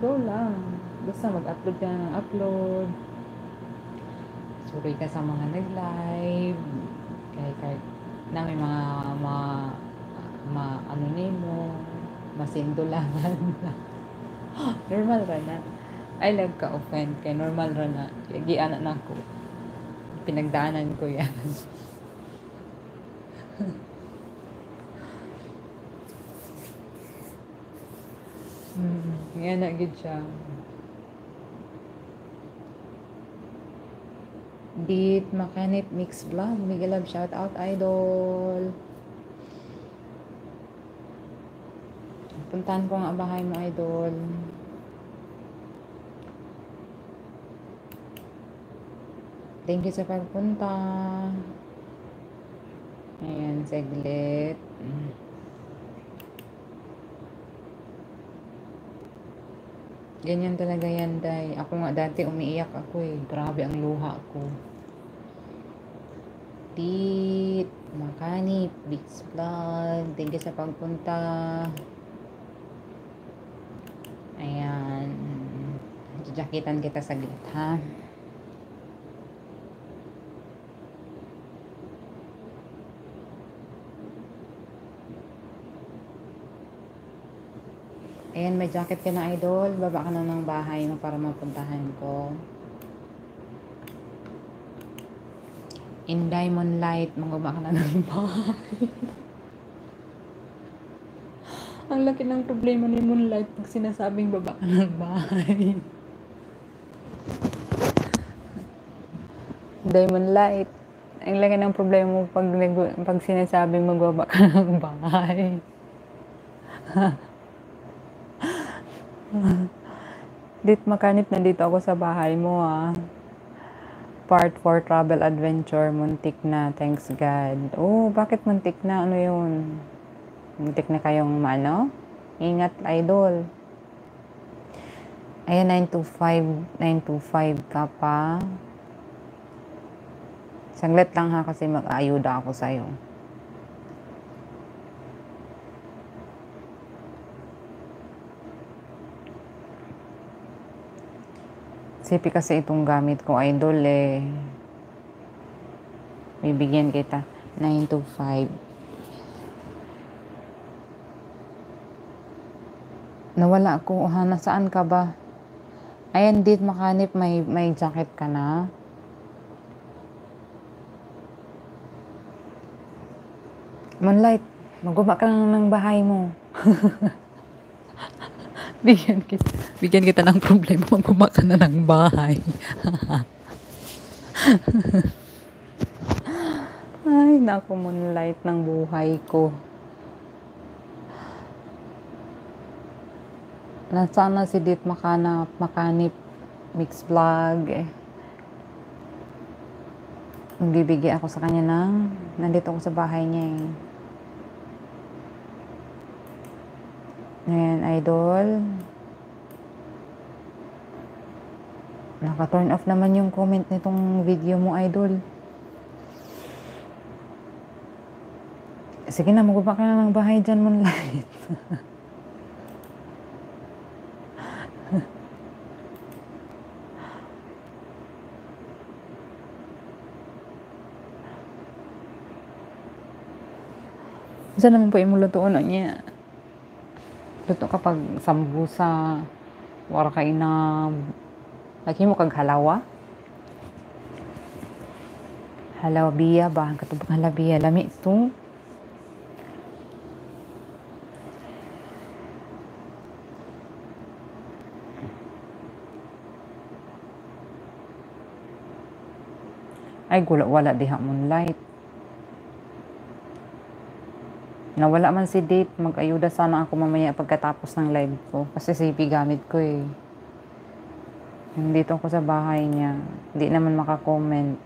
go lang. Basta mag-upload ka ng upload. Suri ka sa mga nag-live. Kahit na may ano nimo, masindulangan. Normal ra na. I love ka offend kay normal ra na. Giana na ko. Pinagdaanan ko yan. Ngayon na gid siya. Dit Makanip Mix Vlog. Mega love shout out idol. Puntahan ko nga bahay mo idol. Thank you sa pagpunta. Ayan, saglit. Ganyan talaga yan, day. Ako nga dati umiiyak ako eh. Grabe ang luha ko. Tit, Makanip, Bix Vlog. Thank you sa pagpunta. Ayan. Jajakitan kita saglit, ha? Ayan, may jacket ka na idol. Baba ka na ng bahay mo para mapuntahan ko. In Diamond Light, magbaba ka na ng bahay. Ang laki ng problema ni Moonlight pag sinasabing baba ka ng bahay. Diamond Light. Ang laki ng problema mo pag sinasabing magbaba ka ng bahay. Dit Makanip, nandito ako sa bahay mo Part 4 travel adventure, muntik na, thanks God. Oh, bakit muntik na? Ano yun? Muntik na kayong Ingat idol. Ayan, 925 ka pa. Saglit lang ha, kasi mag-aayuda ako sa'yo. Sipi kasi itong gamit ko, idol eh. Bibigyan kita. 925. Nawala ako. Nasaan ka ba? Ayan, Dit Makanip, may jacket ka na. Moonlight, magbaba ka lang ng bahay mo. Bigyan kita ng problema, magbaba ka na ng bahay. Ay, naku, Moonlight ng buhay ko. Nasaan na si Dit Makanip Mix Vlog Magbibigay ako sa kanya nandito ako sa bahay niya Ayan, idol. Naka-turn off naman yung comment nitong video mo, idol. Sige na, magbaba ka na ng bahay dyan, Moonlight. Saan naman po yung lutuon niya? Luto kapag sambusa, wala kayo na lagi mo kag halawa. Halabiya ba? Ang katubang halabiya. Lami ito. Ay, wala diha, Moonlight. Nawala man si Date, mag-ayuda sana ako mamaya pagkatapos ng live ko. Kasi CP gamit ko eh. Nandito ako sa bahay niya. Hindi naman makakomment.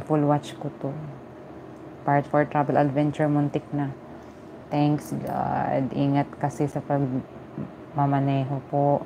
Full watch ko to. Part 4 travel adventure, muntik na. Thanks God. Ingat kasi sa pagmamaneho po.